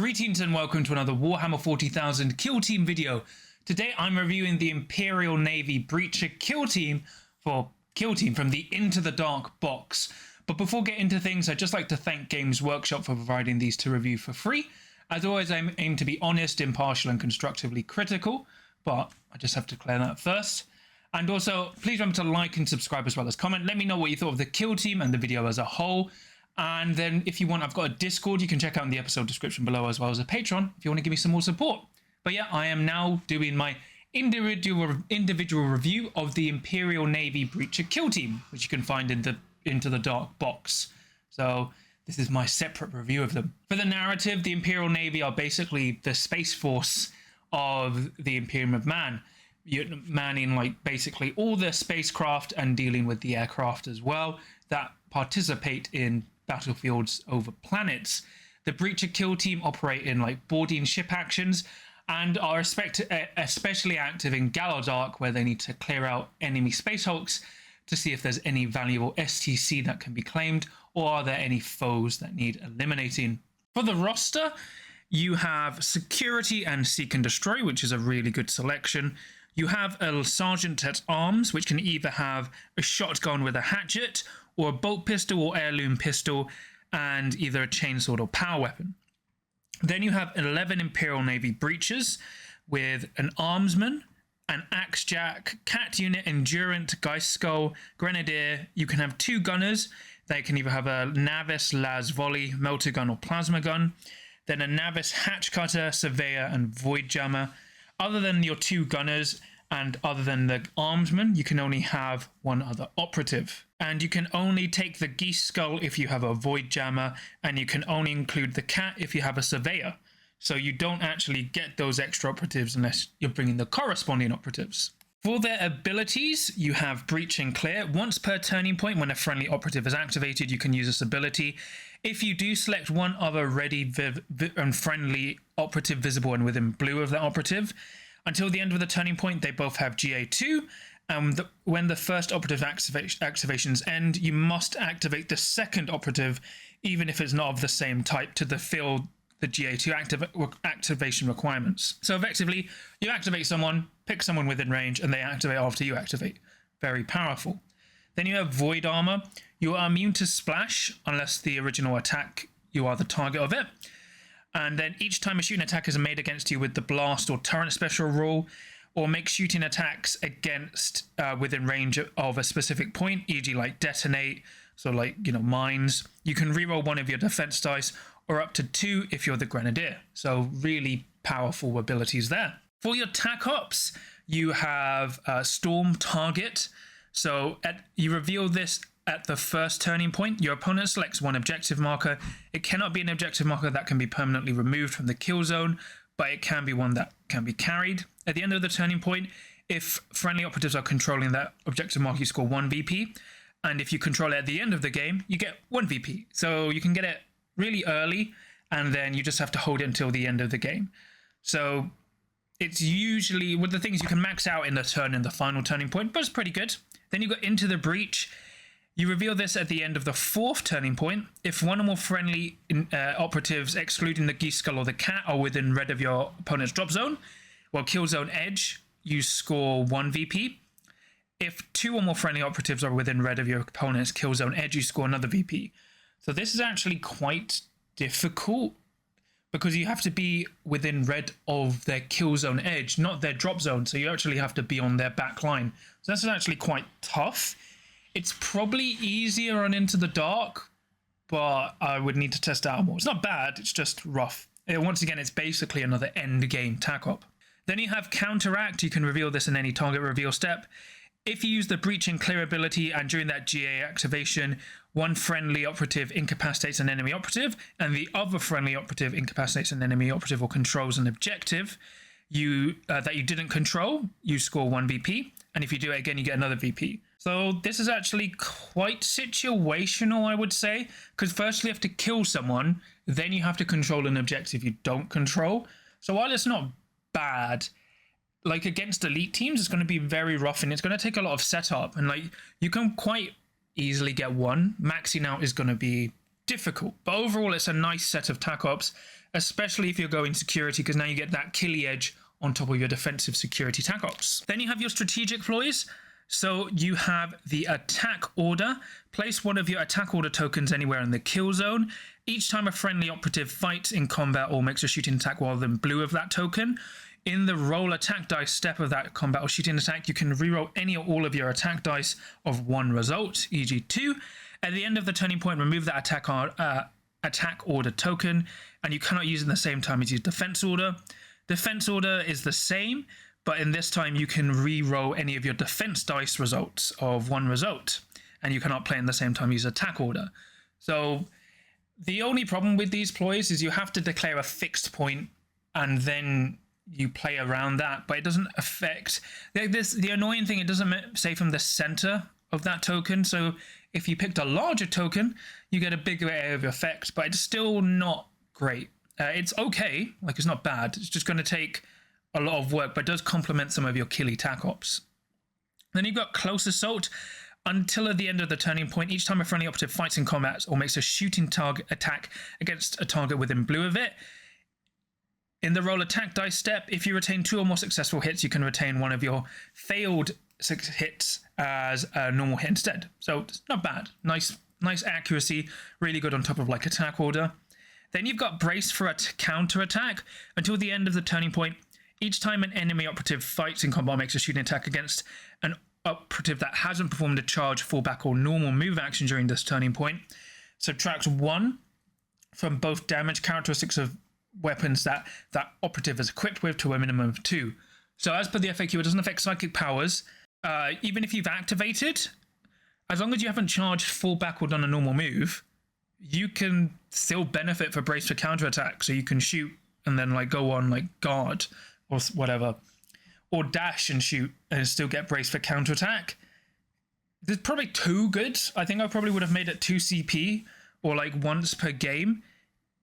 Greetings and welcome to another Warhammer 40,000 kill team video. Today I'm reviewing the Imperial Navy Breacher kill team from the Into the Dark box. But before getting into things, I'd just like to thank Games Workshop for providing these to review for free. As always, I aim to be honest, impartial and constructively critical, but I just have to clear that first. And also, please remember to like and subscribe as well as comment. Let me know what you thought of the kill team and the video as a whole. And then if you want, I've got a Discord you can check out in the episode description below, as well as a Patreon if you want to give me some more support. But yeah, I am now doing my individual review of the Imperial Navy Breacher kill team, which you can find in the Into the Dark box. So this is my separate review of them. For the narrative, the Imperial Navy are basically the space force of the Imperium of Man. You're manning like basically all the spacecraft and dealing with the aircraft as well that participate in battlefields over planets. The Breacher kill team operate in like boarding ship actions and are especially active in Gallowdark, where they need to clear out enemy space hulks to see if there's any valuable STC that can be claimed, or are there any foes that need eliminating. For the roster, you have Security and Seek and Destroy, which is a really good selection. You have a Sergeant at Arms, which can either have a shotgun with a hatchet, or a bolt pistol or heirloom pistol, and either a chainsword or power weapon. Then you have 11 Imperial Navy Breachers with an Armsman, an Axejack, Cat Unit, Endurant, Geist Skull, Grenadier. You can have 2 gunners. They can either have a Navis, Las Volley, Melter Gun, or Plasma Gun. Then a Navis Hatch Cutter, Surveyor, and Void Jammer. Other than your 2 gunners and other than the Armsman, you can only have 1 other operative. And you can only take the Geist Skull if you have a Void Jammer, and you can only include the Cat if you have a Surveyor. So you don't actually get those extra operatives unless you're bringing the corresponding operatives. For their abilities, you have Breach and Clear. Once per turning point, when a friendly operative is activated, you can use this ability. If you do select one other ready and friendly operative visible and within blue of that operative, until the end of the turning point, they both have GA2. And when the first operative activations end, you must activate the second operative, even if it's not of the same type, to fulfill the GA2 activation requirements. So effectively, you activate someone, pick someone within range, and they activate after you activate. Very powerful. Then you have Void Armor. You are immune to splash unless the original attack, you are the target of it. And then each time a shooting attack is made against you with the blast or turret special rule, or make shooting attacks against within range of a specific point, e.g. like detonate, so like, mines, you can reroll 1 of your defense dice, or up to 2 if you're the Grenadier. So really powerful abilities there. For your Tac Ops, you have Storm Target. So you reveal this at the first turning point. Your opponent selects 1 objective marker. It cannot be an objective marker that can be permanently removed from the kill zone, but it can be one that can be carried. At the end of the turning point, if friendly operatives are controlling that objective marker, you score 1 VP. And if you control it at the end of the game, you get 1 VP. So you can get it really early, and then you just have to hold it until the end of the game. So it's usually, with the things you can max out in the final turning point, but it's pretty good. Then you go Into the Breach. You reveal this at the end of the 4th turning point. If 1 or more friendly operatives, excluding the Geist Skull or the Cat, are within red of your opponent's drop zone, well, kill zone edge, you score 1 VP. If 2 or more friendly operatives are within red of your opponent's kill zone edge, you score another VP. So this is actually quite difficult because you have to be within red of their kill zone edge, not their drop zone. So you actually have to be on their back line. So that's actually quite tough. It's probably easier on Into the Dark, but I would need to test out more. It's not bad, it's just rough. Once again, it's basically another end game Tac Op. Then you have Counteract. You can reveal this in any target reveal step. If you use the Breach and Clear ability, and during that GA activation, 1 friendly operative incapacitates an enemy operative, and the other friendly operative incapacitates an enemy operative or controls an objective that you didn't control, you score 1 VP. And if you do it again, you get another VP. So this is actually quite situational, I would say, because firstly you have to kill someone, then you have to control an objective you don't control. So while it's not bad, like against elite teams, it's going to be very rough and it's going to take a lot of setup. And like you can quite easily get 1. Maxing out is going to be difficult, but overall it's a nice set of Tac Ops, especially if you're going security, because now you get that killy edge on top of your defensive security Tac Ops. Then you have your strategic ploys. So you have the attack order. Place one of your attack order tokens anywhere in the kill zone. Each time a friendly operative fights in combat or makes a shooting attack while in blue of that token, in the roll attack dice step of that combat or shooting attack, you can reroll any or all of your attack dice of one result, e.g. 2. At the end of the turning point, remove that attack order token, and you cannot use it at the same time as your defense order. Defense order is the same, but in this time you can re-roll any of your defense dice results of one result, and you cannot play in the same time use attack order. So the only problem with these ploys is you have to declare a fixed point and then you play around that, but it doesn't affect the annoying thing, it doesn't say from the center of that token. So if you picked a larger token, you get a bigger area of effect, but it's still not great. It's okay, like it's not bad, it's just going to take a lot of work, but it does complement some of your killy Tac Ops. Then you've got Close Assault. Until at the end of the turning point, each time a friendly operative fights in combat or makes a shooting target attack against a target within blue of it, in the roll attack dice step, if you retain 2 or more successful hits, you can retain one of your failed 6 hits as a normal hit instead. So it's not bad. Nice accuracy, really good on top of like attack order. Then you've got Brace for a counter attack. Until the end of the turning point, each time an enemy operative fights in combat or makes a shooting attack against an operative that hasn't performed a charge, fallback, or normal move action during this turning point, subtract 1 from both damage characteristics of weapons that operative is equipped with to a minimum of 2. So as per the FAQ, it doesn't affect psychic powers. Even if you've activated, as long as you haven't charged, fallback, or done a normal move, you can still benefit for Brace for counterattack. So you can shoot and then like go on like guard or whatever, or dash and shoot and still get Brace for counterattack. There's probably too good. I think I probably would have made it 2 CP or like once per game.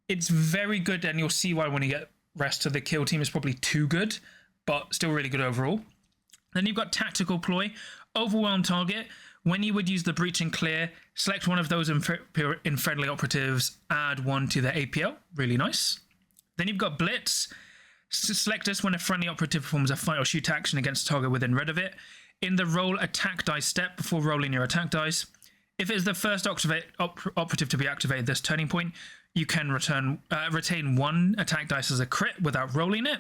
It's very good, and you'll see why when you get rest of the kill team. It's probably too good, but still really good overall. Then you've got Tactical Ploy. Overwhelm target. When you would use the Breach and Clear, select one of those in friendly operatives, add 1 to the APL. Really nice. Then you've got Blitz. Select this when a friendly operative performs a fight or shoot action against a target within red of it. In the roll attack dice step, before rolling your attack dice, if it is the first operative to be activated this turning point, you can retain 1 attack dice as a crit without rolling it.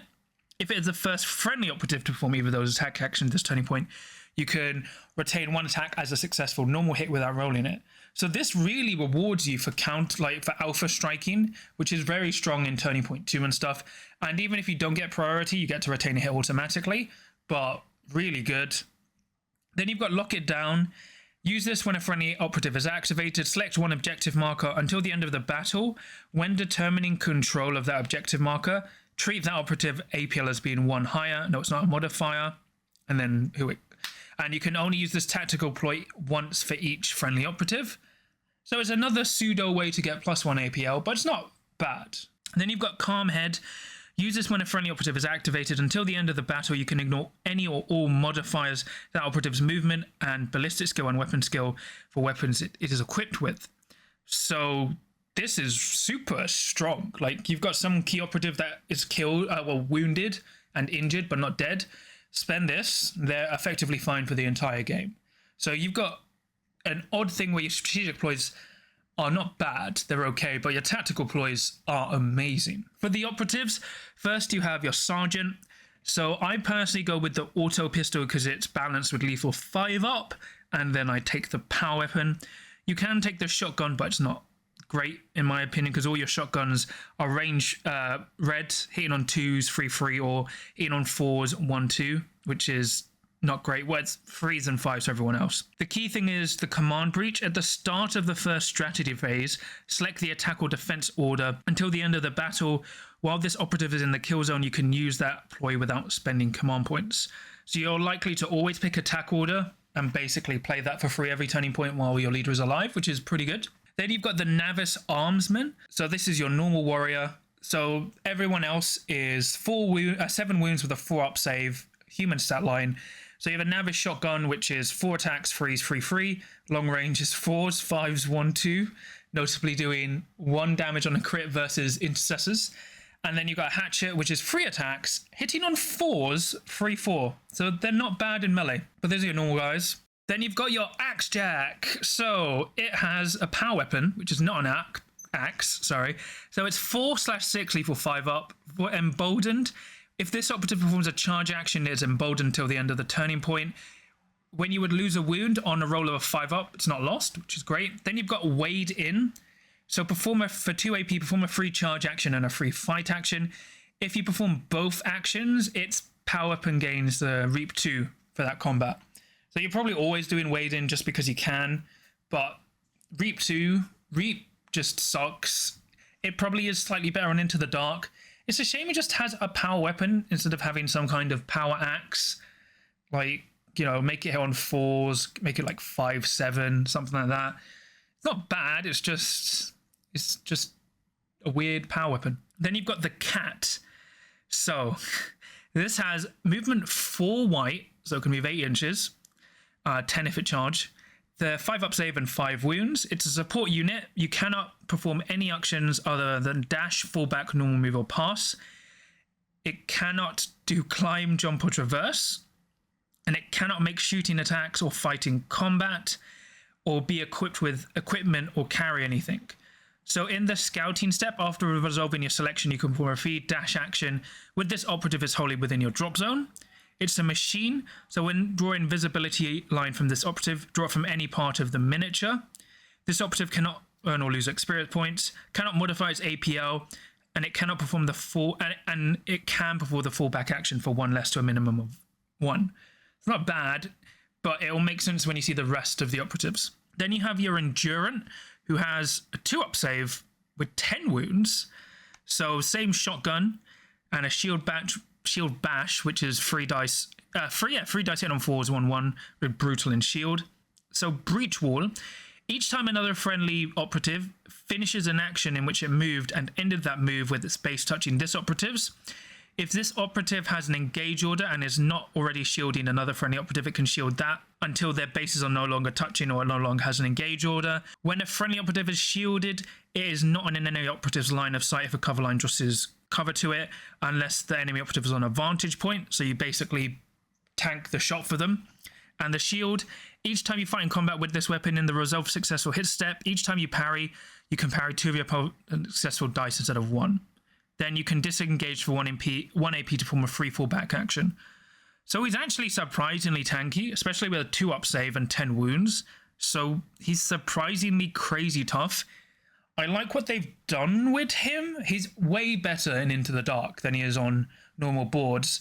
If it is the first friendly operative to perform either of those attack actions this turning point, you can retain 1 attack as a successful normal hit without rolling it. So this really rewards you for for alpha striking, which is very strong in turning point 2 and stuff. And even if you don't get priority, you get to retain a hit automatically, but really good. Then you've got Lock It Down. Use this when a friendly operative is activated. Select 1 objective marker until the end of the battle. When determining control of that objective marker, treat that operative APL as being 1 higher. No, it's not a modifier. And then and you can only use this tactical ploy once for each friendly operative. So it's another pseudo way to get +1 APL, but it's not bad. And then you've got Calm Head. Use this when a friendly operative is activated. Until the end of the battle, you can ignore any or all modifiers that operative's movement and ballistic skill and weapon skill for weapons it is equipped with. So this is super strong. Like, you've got some key operative that is killed, wounded and injured, but not dead. Spend this, they're effectively fine for the entire game. So you've got an odd thing where your strategic ploys are not bad, they're okay, but your tactical ploys are amazing. For the operatives, first you have your sergeant. So I personally go with the auto pistol because it's balanced with lethal 5 up, and then I take the power weapon. You can take the shotgun, but it's not great in my opinion because all your shotguns are range red, hitting on 2s 3-3, or hitting on 4s 1-2, which is not great. Well, it's 3s and 5s for everyone else. The key thing is the command breach. At the start of the first strategy phase, select the attack or defense order. Until the end of the battle, while this operative is in the kill zone, you can use that ploy without spending command points. So you're likely to always pick attack order and basically play that for free every turning point while your leader is alive, which is pretty good. Then you've got the Navis Armsman. So this is your normal warrior. So everyone else is 7 wounds with a 4-up save, human stat line. So you have a Navis shotgun, which is 4 attacks, 3s, 3-3. Long range is 4s, 5s, 1-2. Notably doing 1 damage on a crit versus intercessors. And then you've got a hatchet, which is 3 attacks, hitting on 4s, 3-4. So they're not bad in melee, but those are your normal guys. Then you've got your Axe Jack. So it has a power weapon, which is not an axe, sorry. So it's 4/6 lethal 5-up, emboldened. If this operative performs a charge action, it's emboldened until the end of the turning point. When you would lose a wound on a roll of a 5-up, it's not lost, which is great. Then you've got Wade In. So for 2 AP, perform a free charge action and a free fight action. If you perform both actions, it's power up and gains the Reap 2 for that combat. So you're probably always doing Wade In just because you can, but Reap 2, Reap just sucks. It probably is slightly better on Into the Dark. It's a shame it just has a power weapon instead of having some kind of power axe. Like, you know, make it hit on 4s, make it like 5-7, something like that. It's not bad, it's just a weird power weapon. Then you've got the Cat. So this has movement 4 white, so it can move 8 inches, 10 if it charge. The 5-up save and 5 wounds. It's a support unit. You cannot perform any actions other than dash, fall back, normal move, or pass. It cannot do climb, jump, or traverse. And it cannot make shooting attacks or fighting combat, or be equipped with equipment or carry anything. So in the scouting step, after resolving your selection, you can perform a free dash action. With this operative is wholly within your drop zone. It's a machine, so when drawing visibility line from this operative, draw it from any part of the miniature. This operative cannot earn or lose experience points, cannot modify its APL, and it cannot perform the it can perform the fallback action for 1 less to a minimum of 1. It's not bad, but it will make sense when you see the rest of the operatives. Then you have your Endurant, who has a 2-up save with 10 wounds. So same shotgun and a shield bash, which is 3 dice. 3 dice hit on 4s, 1/1 with brutal and shield. So breach wall. Each time another friendly operative finishes an action in which it moved and ended that move with its base touching this operative's. If this operative has an engage order and is not already shielding another friendly operative, it can shield that until their bases are no longer touching or no longer has an engage order. When a friendly operative is shielded, it is not in any operative's line of sight if a cover line draws cover to it, unless the enemy operative is on a vantage point. So you basically tank the shot for them. And the shield, each time you fight in combat with this weapon in the resolve successful hit step, each time you parry, you can parry 2 of your successful dice instead of 1. Then you can disengage for 1 AP to form a free fallback action. So he's actually surprisingly tanky, especially with a 2-up save and 10 wounds. So he's surprisingly crazy tough. I like what they've done with him. He's way better in Into the Dark than he is on normal boards.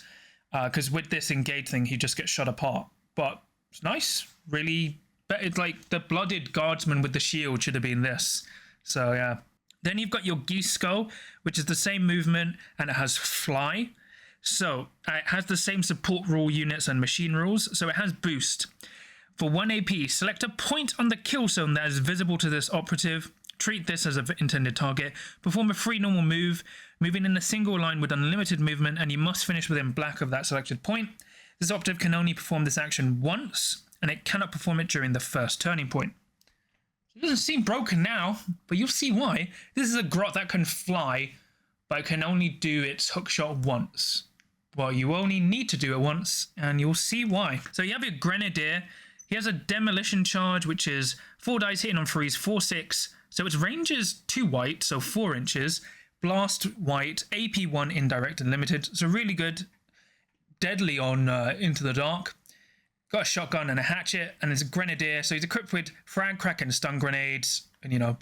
Because with this engage thing, he just gets shot apart. But it's nice. Really, it's like the Blooded Guardsman with the shield should have been this. So yeah. Then you've got your Geese Skull, which is the same movement, and it has Fly. So it has the same support rule units and machine rules. So it has Boost. For 1 AP, select a point on the kill zone that is visible to this operative. Treat this as an intended target. Perform a free normal move, moving in a single line with unlimited movement, and you must finish within black of that selected point. This operative can only perform this action once, and it cannot perform it during the first turning point. It doesn't seem broken now, but you'll see why. This is a grot that can fly, but it can only do its hook shot once. Well, you only need to do it once, and you'll see why. So you have your Grenadier. He has a demolition charge, which is 4 dice hitting on 3s, 4/6. So its range is 2 white, so 4 inches. Blast white, AP 1 indirect and limited. So really good. Deadly on Into the Dark. Got a shotgun and a hatchet, and it's a Grenadier, so he's equipped with frag, crack, and stun grenades, and you know,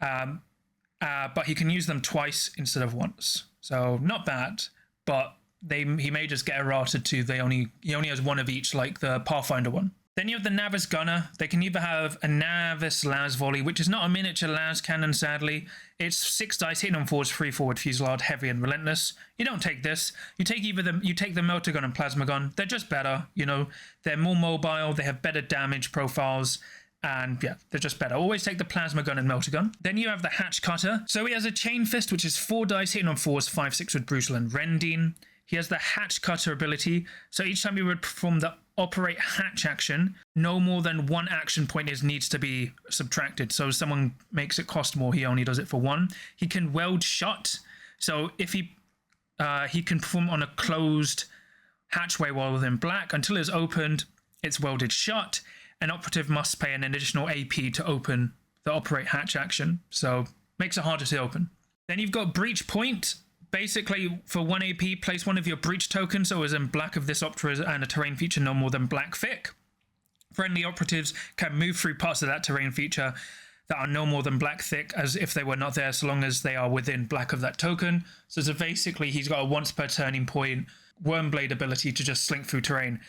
but he can use them twice instead of once, so not bad. But he may just get errated too. He only has 1 of each, like the Pathfinder one. Then you have the Navis Gunner. They can either have a Navis Las Volley, which is not a miniature Las cannon, sadly. It's 6 dice hitting on 4s, 3 forward fusillade, heavy and relentless. You don't take this. You take the Melter Gun and Plasma Gun. They're just better, you know. They're more mobile. They have better damage profiles. And yeah, they're just better. Always take the Plasma Gun and Melter Gun. Then you have the Hatch Cutter. So he has a Chain Fist, which is 4 dice hitting on 4s, 5/6 with Brutal and Rending. He has the Hatch Cutter ability. So each time you would perform the Operate Hatch action, no more than 1 action point needs to be subtracted. So if someone makes it cost more, he only does it for 1. He can Weld Shut. So if he He can perform on a closed hatchway while within black. Until it's opened, it's welded shut. An operative must pay an additional AP to open the operate hatch action, so makes it harder to open. Then you've got breach point. Basically, for 1 AP, place one of your breach tokens, so as in black of this opera and a terrain feature no more than black thick. Friendly operatives can move through parts of that terrain feature that are no more than black thick as if they were not there, so long as they are within black of that token. So basically, he's got a once per turning point Wormblade ability to just slink through terrain.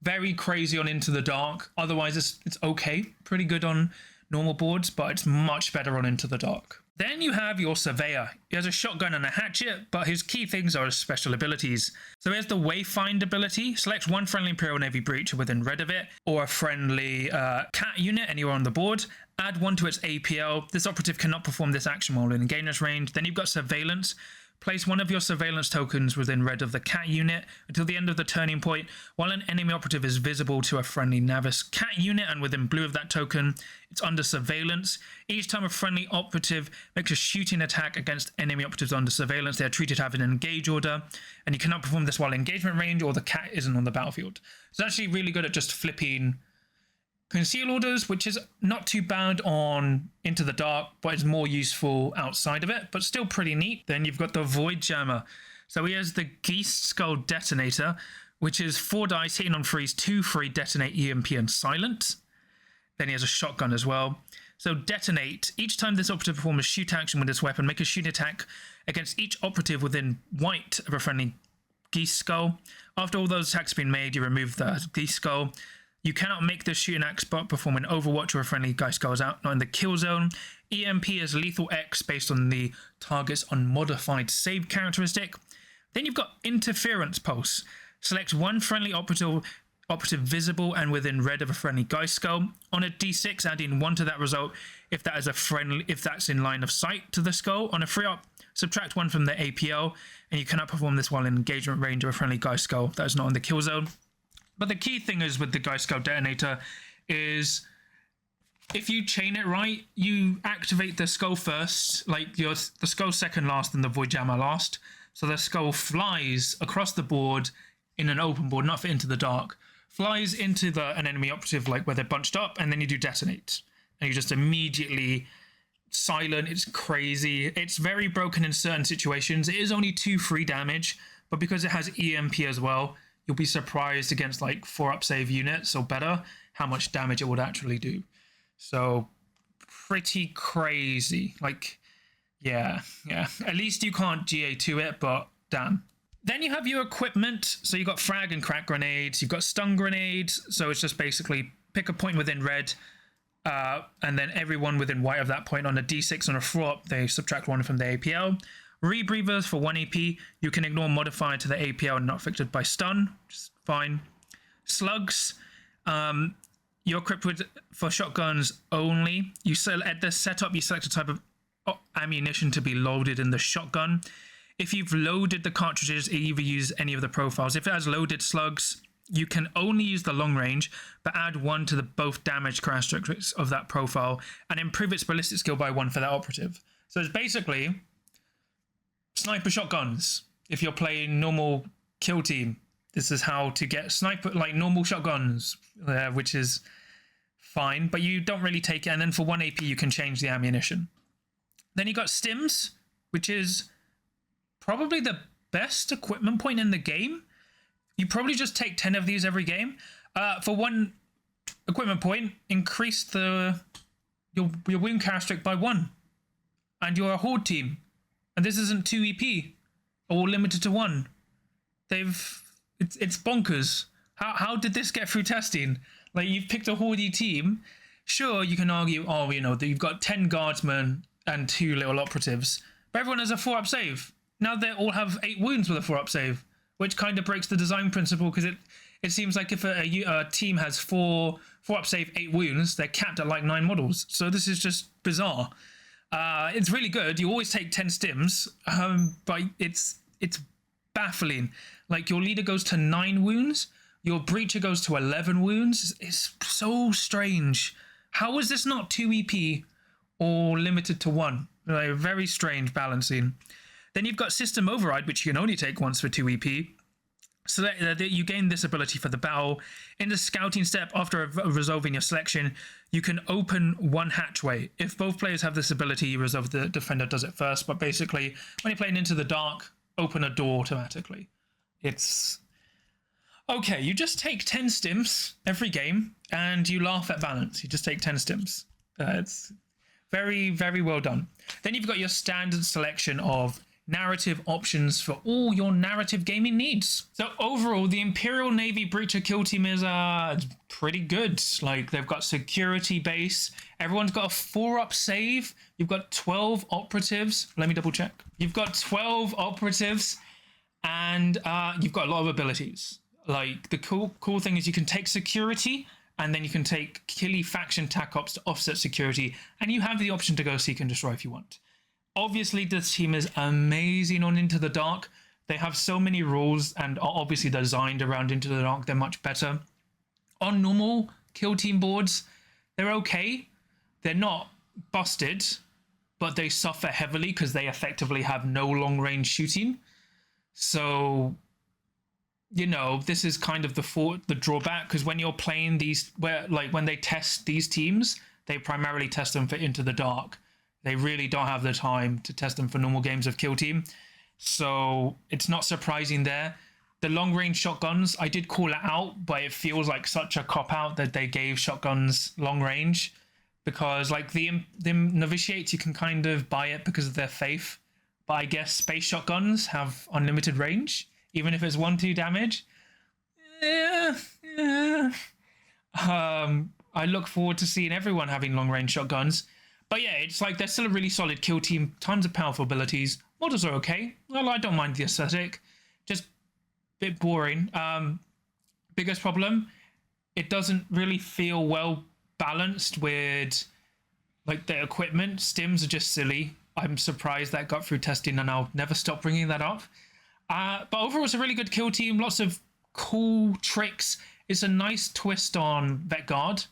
Very crazy on Into the Dark. Otherwise, it's okay. Pretty good on normal boards, but it's much better on Into the Dark. Then you have your Surveyor. He has a shotgun and a hatchet, but his key things are his special abilities. So he has the Wayfind ability. Select one friendly Imperial Navy breacher within red of it, or a friendly cat unit anywhere on the board. Add one to its APL. This operative cannot perform this action while in engagement range. Then you've got Surveillance. Place one of your surveillance tokens within red of the cat unit until the end of the turning point while an enemy operative is visible to a friendly Navis cat unit and within blue of that token, it's under surveillance. Each time a friendly operative makes a shooting attack against enemy operatives under surveillance, they are treated to have an engage order, and you cannot perform this while engagement range or the cat isn't on the battlefield. It's actually really good at just flipping conceal orders, which is not too bad on Into the Dark, but it's more useful outside of it, but still pretty neat. Then you've got the Void Jammer. So he has the Geese Skull Detonator, which is 4 dice, hitting on freeze, 2 free, detonate, EMP, and silent. Then he has a shotgun as well. So Detonate. Each time this operative performs a shoot action with this weapon, make a shoot attack against each operative within white of a friendly Geese Skull. After all those attacks have been made, you remove the Geese Skull. You cannot make this shooting axe but perform an Overwatch or a friendly guy goes out, not in the kill zone. EMP is lethal X based on the target's unmodified save characteristic. Then you've got Interference Pulse. Select one friendly operative visible and within red of a friendly guy skull. On a D6, adding 1 to that result if that's in line of sight to the skull. On a free op, subtract 1 from the APL, and you cannot perform this while in engagement range of a friendly guy skull that is not in the kill zone. But the key thing is with the Geist Skull Detonator is if you chain it right, you activate the skull first, like the skull second last and the Void Jammer last. So the skull flies across the board in an open board, not for Into the Dark, flies into an enemy operative like where they're bunched up, and then you do Detonate. And you just immediately silent. It's crazy. It's very broken in certain situations. It is only 2 free damage, but because it has EMP as well, you'll be surprised against like 4-up save units or better how much damage it would actually do. So pretty crazy. Like, yeah. At least you can't GA2 it, but damn. Then you have your equipment. So you've got frag and crack grenades. You've got stun grenades. So it's just basically pick a point within red, and then everyone within white of that point on a D6 on a 4-up, they subtract 1 from the APL. Rebreathers for 1 AP. You can ignore modifier to the APL and not affected by stun, which is fine. Slugs. You're equipped with for shotguns only. At the setup, you select a type of ammunition to be loaded in the shotgun. If you've loaded the cartridges, either use any of the profiles. If it has loaded slugs, you can only use the long range, but add 1 to the both damage characteristics of that profile and improve its ballistic skill by 1 for that operative. So it's basically sniper shotguns. If you're playing normal kill team, this is how to get sniper, like normal shotguns, which is fine, but you don't really take it. And then for 1 AP, you can change the ammunition. Then you got stims, which is probably the best equipment point in the game. You probably just take 10 of these every game. For 1 equipment point, increase your wound characteristic by 1. And you're a horde team. And this isn't 2 EP or limited to 1. It's bonkers. How did this get through testing? Like, you've picked a horde team. Sure, you can argue, that you've got 10 guardsmen and 2 little operatives, but everyone has a 4-up save. Now they all have 8 wounds with a 4-up save, which kind of breaks the design principle, because it seems like if a team has 4-up save, 8 wounds, they're capped at like 9 models. So this is just bizarre. It's really good. You always take 10 stims, but it's baffling. Like, your leader goes to 9 wounds, your breacher goes to 11 wounds. It's so strange. How is this not 2 EP or limited to 1? Like, very strange balancing. Then you've got System Override, which you can only take once for 2 EP. So that you gain this ability for the battle. In the scouting step, after resolving your selection, you can open one hatchway. If both players have this ability, you resolve, the defender does it first. But basically, when you're playing Into the Dark, open a door automatically. It's... okay, you just take 10 stims every game, and you laugh at balance. You just take 10 stims. It's very, very well done. Then you've got your standard selection of narrative options for all your narrative gaming needs. So overall, the Imperial Navy Breacher kill team is pretty good. Like, they've got security base. Everyone's got a 4-up save. You've got 12 operatives. Let me double check. You've got 12 operatives, and you've got a lot of abilities. Like, the cool thing is you can take security, and then you can take Killy faction Tac Ops to offset security, and you have the option to go seek and destroy if you want. Obviously, this team is amazing on Into the Dark. They have so many rules and are obviously designed around Into the Dark. They're much better. On normal kill team boards, they're okay. They're not busted, but they suffer heavily because they effectively have no long range shooting. So, you know, this is kind of the drawback, because when you're playing these, when they test these teams, they primarily test them for Into the Dark. They really don't have the time to test them for normal games of Kill Team. So it's not surprising there. The long range shotguns, I did call it out, but it feels like such a cop out that they gave shotguns long range, because like the novitiates, you can kind of buy it because of their faith. But I guess space shotguns have unlimited range, even if it's 1-2 damage. I look forward to seeing everyone having long range shotguns. But yeah, it's like they're still a really solid kill team, tons of powerful abilities. Models are okay. Well, I don't mind the aesthetic. Just a bit boring. Biggest problem, it doesn't really feel well balanced with like the equipment. Stims are just silly. I'm surprised that got through testing, and I'll never stop bringing that up. But overall, it's a really good kill team. Lots of cool tricks. It's a nice twist on Vet Guard.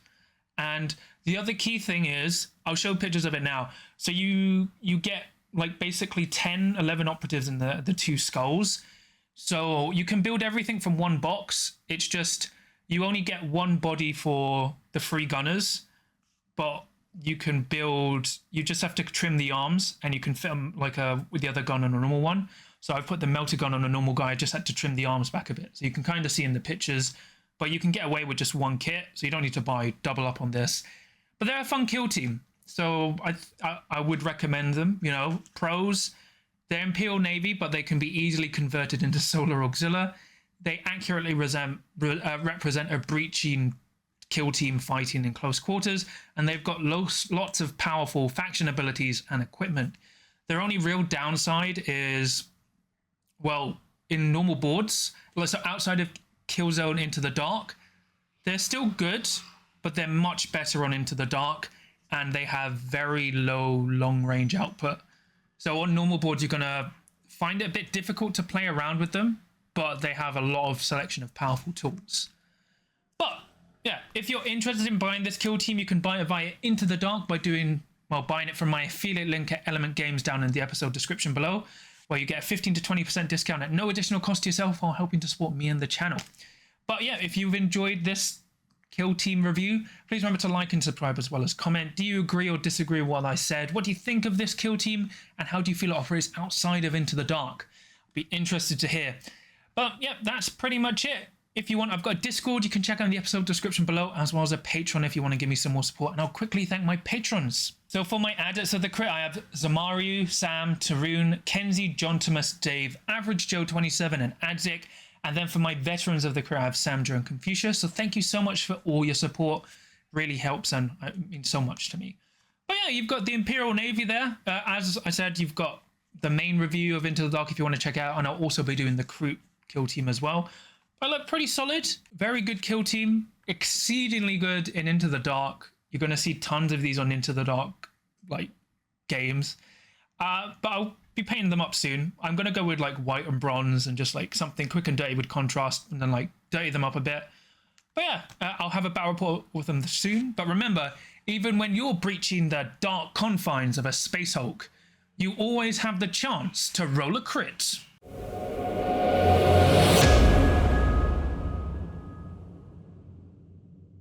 And the other key thing is, I'll show pictures of it now. So you get like basically 10, 11 operatives in the 2 skulls. So you can build everything from one box. It's just, you only get one body for the 3 gunners, but you can build, you just have to trim the arms, and you can fit them like with the other gun on a normal one. So I put the melter gun on a normal guy. I just had to trim the arms back a bit. So you can kind of see in the pictures, but you can get away with just one kit. So you don't need to buy double up on this. But they're a fun kill team, so I would recommend them. You know, pros, they're Imperial Navy, but they can be easily converted into Solar Auxilia. They accurately represent a breaching kill team fighting in close quarters, and they've got lots of powerful faction abilities and equipment. Their only real downside is, well, in normal boards, so outside of Killzone Into the Dark, they're still good, but they're much better on Into the Dark, and they have very low long range output. So on normal boards, you're gonna find it a bit difficult to play around with them, but they have a lot of selection of powerful tools. But yeah, if you're interested in buying this kill team, you can buy it via Into the Dark by buying it from my affiliate link at Element Games down in the episode description below, where you get a 15 to 20% discount at no additional cost to yourself, while helping to support me and the channel. But yeah, if you've enjoyed this kill team review, please remember to like and subscribe, as well as comment. Do you agree or disagree with what I said? What do you think of this kill team, and how do you feel it operates outside of Into the Dark? I'd be interested to hear. But yeah, that's pretty much it. If you want, I've got a Discord you can check out in the episode description below, as well as a Patreon if you want to give me some more support. And I'll quickly thank my patrons. So for my adepts of the crit, I have Zamaru, Sam, Tarun, Kenzie, John Thomas, Dave, Average Joe 27, and Adzik. And then for my veterans of the crit, I have Samdra and Confucius. So thank you so much for all your support. Really helps, and it means so much to me. But yeah, you've got the Imperial Navy there. As I said, you've got the main review of Into the Dark if you want to check out. And I'll also be doing the crew kill team as well. But look, pretty solid. Very good kill team. Exceedingly good in Into the Dark. You're going to see tons of these on Into the Dark like games. But I'll be painting them up soon. I'm going to go with like white and bronze, and just like something quick and dirty with contrast, and then like dirty them up a bit. But yeah, I'll have a battle report with them soon. But remember, even when you're breaching the dark confines of a Space Hulk, you always have the chance to roll a crit.